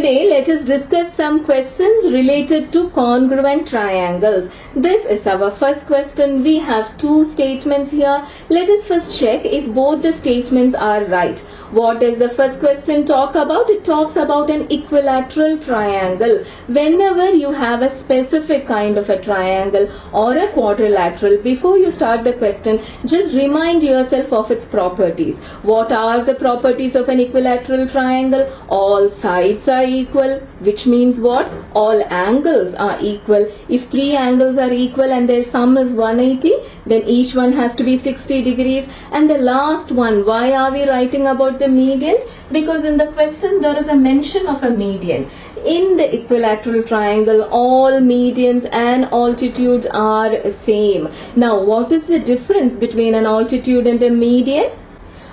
Today let us discuss some questions related to congruent triangles. This is our first question. We have two statements here. Let us first check if both the statements are right. What does the first question talk about? It talks about an equilateral triangle. Whenever you have a specific kind of a triangle or a quadrilateral, before you start the question, just remind yourself of its properties. What are the properties of an equilateral triangle? All sides are equal, which means what? All angles are equal. If three angles are equal and their sum is 180, then each one has to be 60 degrees. And the last one, why are we writing about the medians? Because in the question there is a mention of a median. In the equilateral triangle, all medians and altitudes are same. Now, what is the difference between an altitude and a median?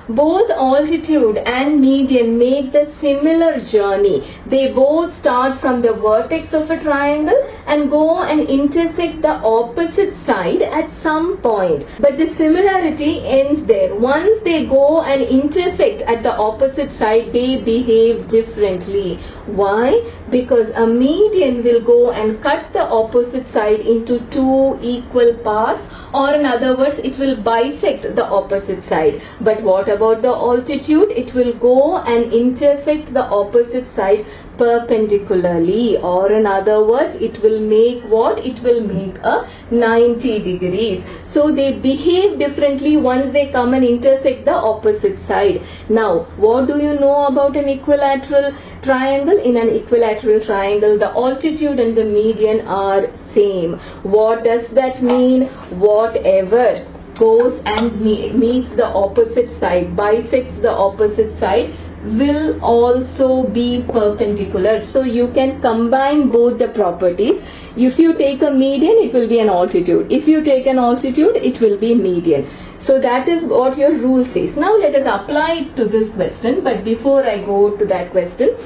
Both altitude and median make the similar journey. They both start from the vertex of a triangle and go and intersect the opposite side at some point. But the similarity ends there. Once they go and intersect at the opposite side, they behave differently. Why? Because a median will go and cut the opposite side into two equal parts, or in other words, it will bisect the opposite side. But what about the altitude? It will go and intersect the opposite side perpendicularly, or in other words, it will make what? It will make a 90 degrees. So they behave differently once they come and intersect the opposite side. Now, what do you know about an equilateral triangle? In an equilateral triangle, the altitude and the median are same. What does that mean? Whatever goes and meets the opposite side, bisects the opposite side, will also be perpendicular. So you can combine both the properties. If you take a median, it will be an altitude. If you take an altitude, it will be median. So that is what your rule says. Now let us apply it to this question. But before I go to that question,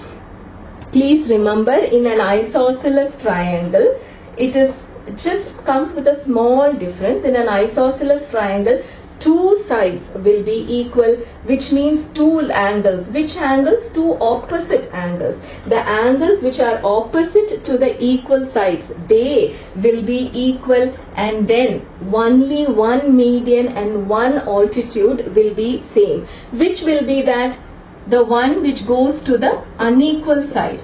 please remember, in an isosceles triangle, it is just comes with a small difference. In an isosceles triangle, two sides will be equal, which means two angles. Which angles? Two opposite angles. The angles which are opposite to the equal sides, they will be equal, and then only one median and one altitude will be same. Which will be that? The one which goes to the unequal side.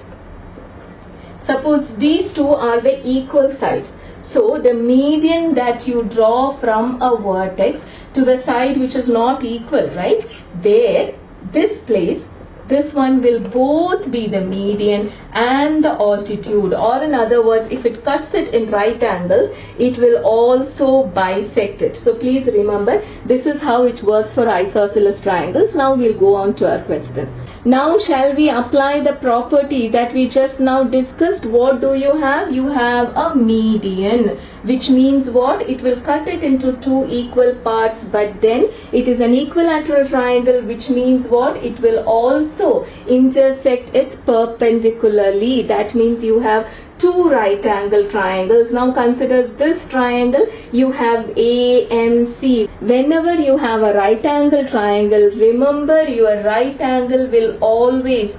Suppose these two are the equal sides. So the median that you draw from a vertex to the side which is not equal, right? There, this place, this one will both be the median and the altitude, or in other words, if it cuts it in right angles, it will also bisect it. So please remember, this is how it works for isosceles triangles. Now we'll go on to our question. Now shall we apply the property that we just now discussed? What do you have? You have a median, which means what? It will cut it into two equal parts, but then it is an equilateral triangle, which means what? It will also intersect it perpendicularly. That means you have two right angle triangles. Now consider this triangle. You have AMC. Whenever you have a right angle triangle, remember your right angle will always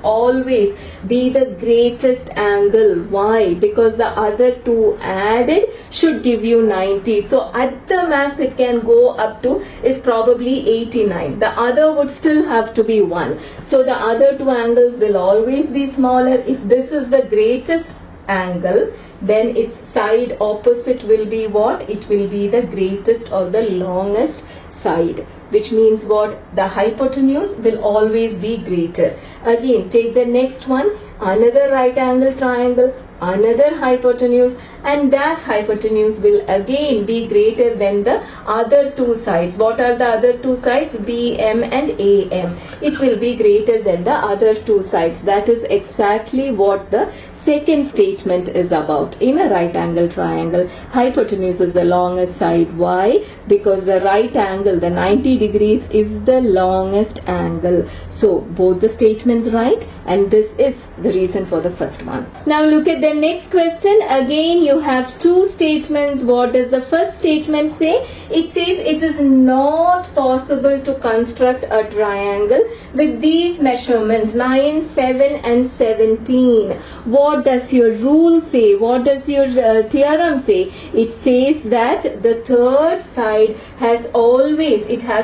be the greatest angle. Why? Because the other two added should give you 90. So at the max it can go up to is probably 89. The other would still have to be 1. So the other two angles will always be smaller. If this is the greatest angle, then its side opposite will be what? It will be the greatest or the longest side, which means what? The hypotenuse will always be greater. Again, take the next one, another right angle triangle, another hypotenuse, and that hypotenuse will again be greater than the other two sides. What are the other two sides? BM and AM. It will be greater than the other two sides. That is exactly what the second statement is about. In a right angle triangle, hypotenuse is the longest side. Why? Because the right angle, the 90 degrees, is the longest angle. So both the statements right, and this is the reason for the first one. Now look at the next question. Again you you have two statements. What does the first statement say? It says it is not possible to construct a triangle with these measurements 9, 7 and 17. What does your rule say? What does your theorem say? It says that the third side has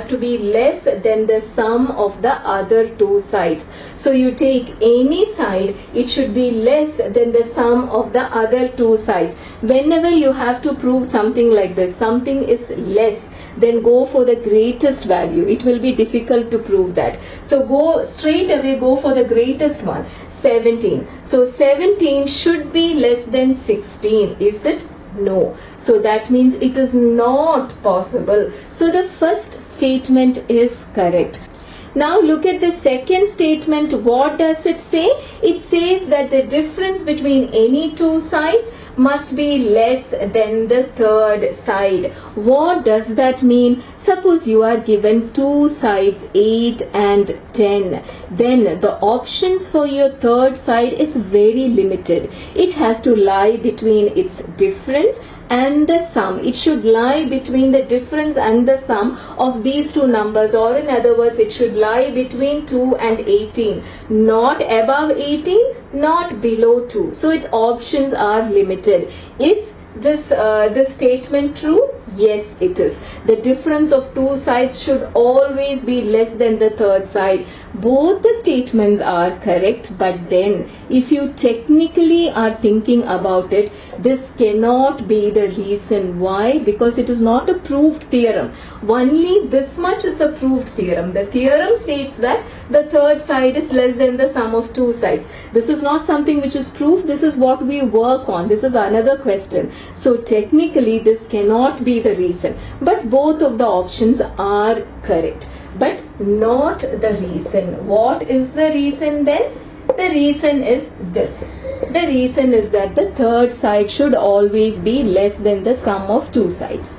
to be less than the sum of the other two sides. So you take any side, it should be less than the sum of the other two sides. Whenever you have to prove something like this, something is less, then go for the greatest value. It will be difficult to prove that. So go straight away, go for the greatest one, 17. So 17 should be less than 16. Is it? No. So that means it is not possible. So the first statement is correct. Now look at the second statement. What does it say? It says that the difference between any two sides must be less than the third side. What does that mean? Suppose you are given two sides 8 and 10. Then the options for your third side is very limited. It has to lie between its difference and the sum. It should lie between the difference and the sum of these two numbers, or in other words, it should lie between 2 and 18. Not above 18, not below 2. So its options are limited. Is this statement true? Yes, it is. The difference of two sides should always be less than the third side. Both the statements are correct, but then if you technically are thinking about it, this cannot be the reason. Why? Because it is not a proved theorem. Only this much is a proved theorem. The theorem states that the third side is less than the sum of two sides. This is not something which is proved. This is what we work on. This is another question. So technically this cannot be the reason. But both of the options are correct. But not the reason. What is the reason then? The reason is this. The reason is that the third side should always be less than the sum of two sides.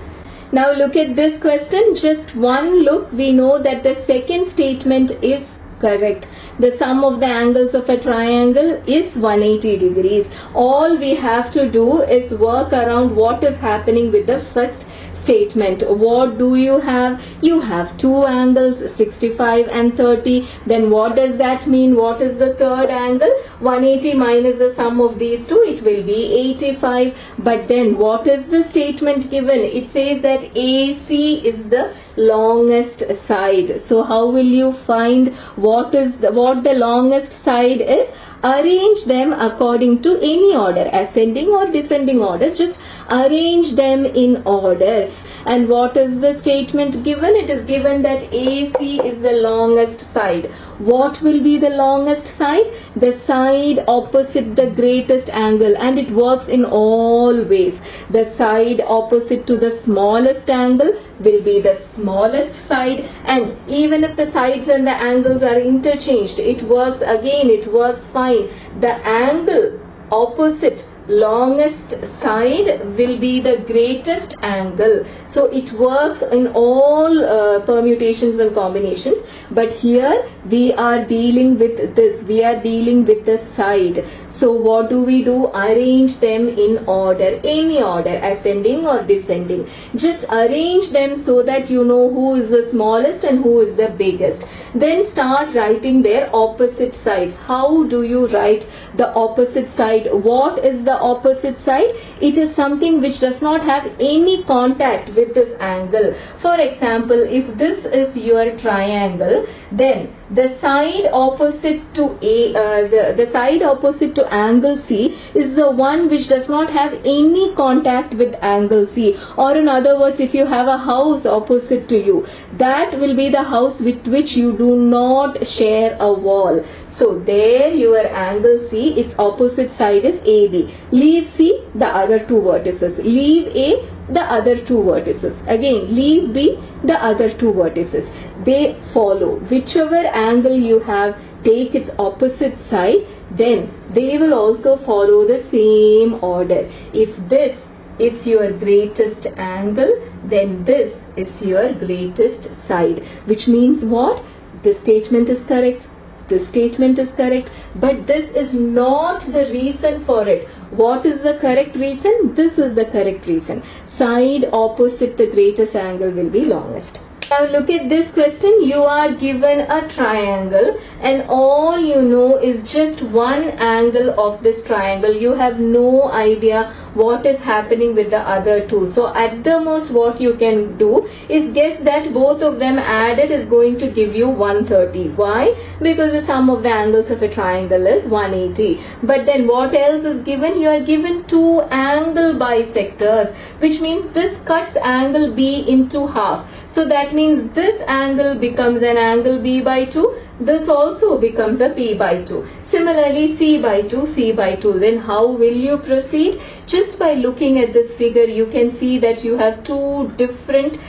Now look at this question. Just one look, we know that the second statement is correct. The sum of the angles of a triangle is 180 degrees. All we have to do is work around what is happening with the first statement. What do you have? You have two angles, 65 and 30. Then what does that mean? What is the third angle? 180 minus the sum of these two, it will be 85. But then what is the statement given? It says that AC is the longest side. So how will you find what the longest side is? Arrange them according to any order, ascending or descending order. Just arrange them in order. And what is the statement given? It is given that AC is the longest side. What will be the longest side? The side opposite the greatest angle, and it works in all ways. The side opposite to the smallest angle will be the smallest side, and even if the sides and the angles are interchanged, it works again, it works fine. The angle opposite longest side will be the greatest angle. So it works in all permutations and combinations. But here we are dealing with this. We are dealing with the side. So what do? Arrange them in order, any order, ascending or descending. Just arrange them so that you know who is the smallest and who is the biggest. Then start writing their opposite sides. How do you write the opposite side? What is the opposite side? It is something which does not have any contact with this angle. For example, if this is your triangle, then the side opposite to the side opposite to angle C is the one which does not have any contact with angle C. Or in other words, if you have a house opposite to you, that will be the house with which you do not share a wall. So there your angle C, its opposite side is AB. Leave C, the other two vertices. Leave A, the other two vertices. Again, leave B, the other two vertices. They follow. Whichever angle you have, take its opposite side, then they will also follow the same order. If this is your greatest angle, then this is your greatest side. Which means what? The statement is correct. This statement is correct, but this is not the reason for it. What is the correct reason? This is the correct reason. Side opposite the greatest angle will be longest. Now look at this question. You are given a triangle and all you know is just one angle of this triangle. You have no idea what is happening with the other two. So at the most what you can do is guess that both of them added is going to give you 130. Why? Because the sum of the angles of a triangle is 180. But then what else is given? You are given two angle bisectors, which means this cuts angle B into half. So that means this angle becomes an angle B by 2. This also becomes a B by 2. Similarly, C by 2, C by 2. Then how will you proceed? Just by looking at this figure, you can see that you have two different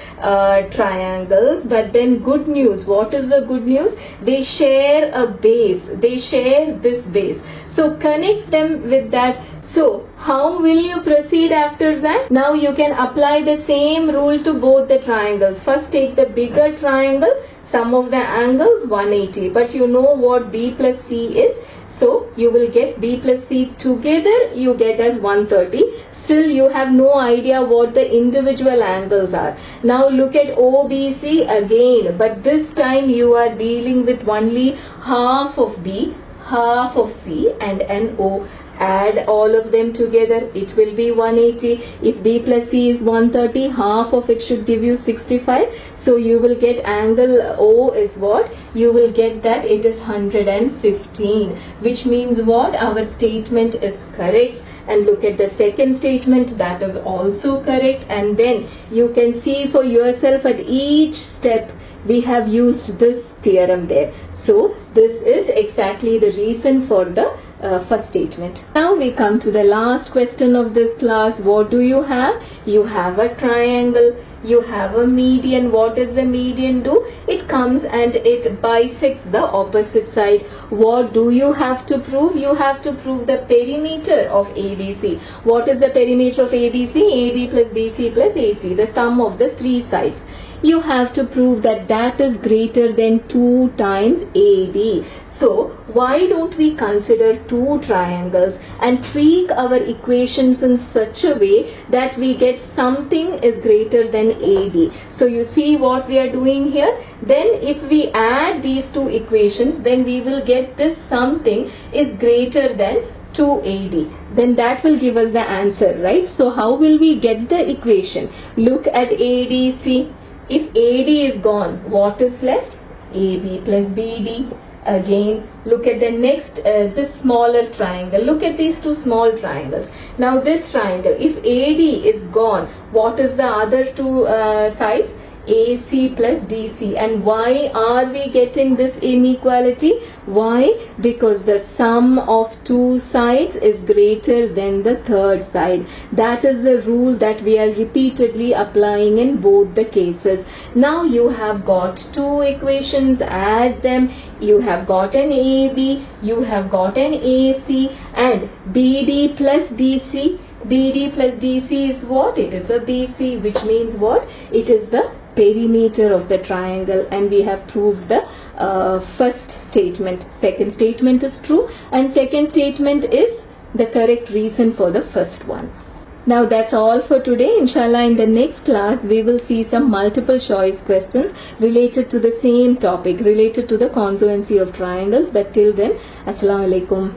triangles. But then good news. What is the good news? They share a base. They share this base. So connect them with that. So how will you proceed after that? Now you can apply the same rule to both the triangles. First take the bigger triangle, sum of the angles 180. But you know what B plus C is. So you will get B plus C together, you get as 130. Still you have no idea what the individual angles are. Now look at OBC again. But this time you are dealing with only half of B, half of C and an O. Add all of them together, it will be 180. If B plus C is 130, half of it should give you 65. So you will get angle O is what? You will get that it is 115. Which means what? Our statement is correct. And look at the second statement, that is also correct. And then you can see for yourself at each step we have used this theorem there. So this is exactly the reason for the first statement. Now we come to the last question of this class. What do you have? You have a triangle. You have a median. What does the median do? It comes and it bisects the opposite side. What do you have to prove? You have to prove the perimeter of ABC. What is the perimeter of ABC? AB plus BC plus AC, the sum of the three sides. You have to prove that that is greater than 2 times AD. So why don't we consider two triangles and tweak our equations in such a way that we get something is greater than AD. So you see what we are doing here. Then if we add these two equations, then we will get this something is greater than 2AD. Then that will give us the answer, right? So how will we get the equation? Look at ADC. If AD is gone, what is left? AB plus BD. Again, look at the next, this smaller triangle. Look at these two small triangles. Now this triangle, if AD is gone, what is the other two sides? AC plus DC. And why are we getting this inequality? Why? Because the sum of two sides is greater than the third side. That is the rule that we are repeatedly applying in both the cases. Now you have got two equations, add them. You have got an AB, you have got an AC, and BD plus DC. BD plus DC is what? It is a BC, which means what? It is the perimeter of the triangle, and we have proved the first statement. Second statement is true, and second statement is the correct reason for the first one. Now that's all for today. Inshallah, in the next class we will see some multiple choice questions related to the same topic, related to the congruency of triangles. But till then, Assalamu alaikum.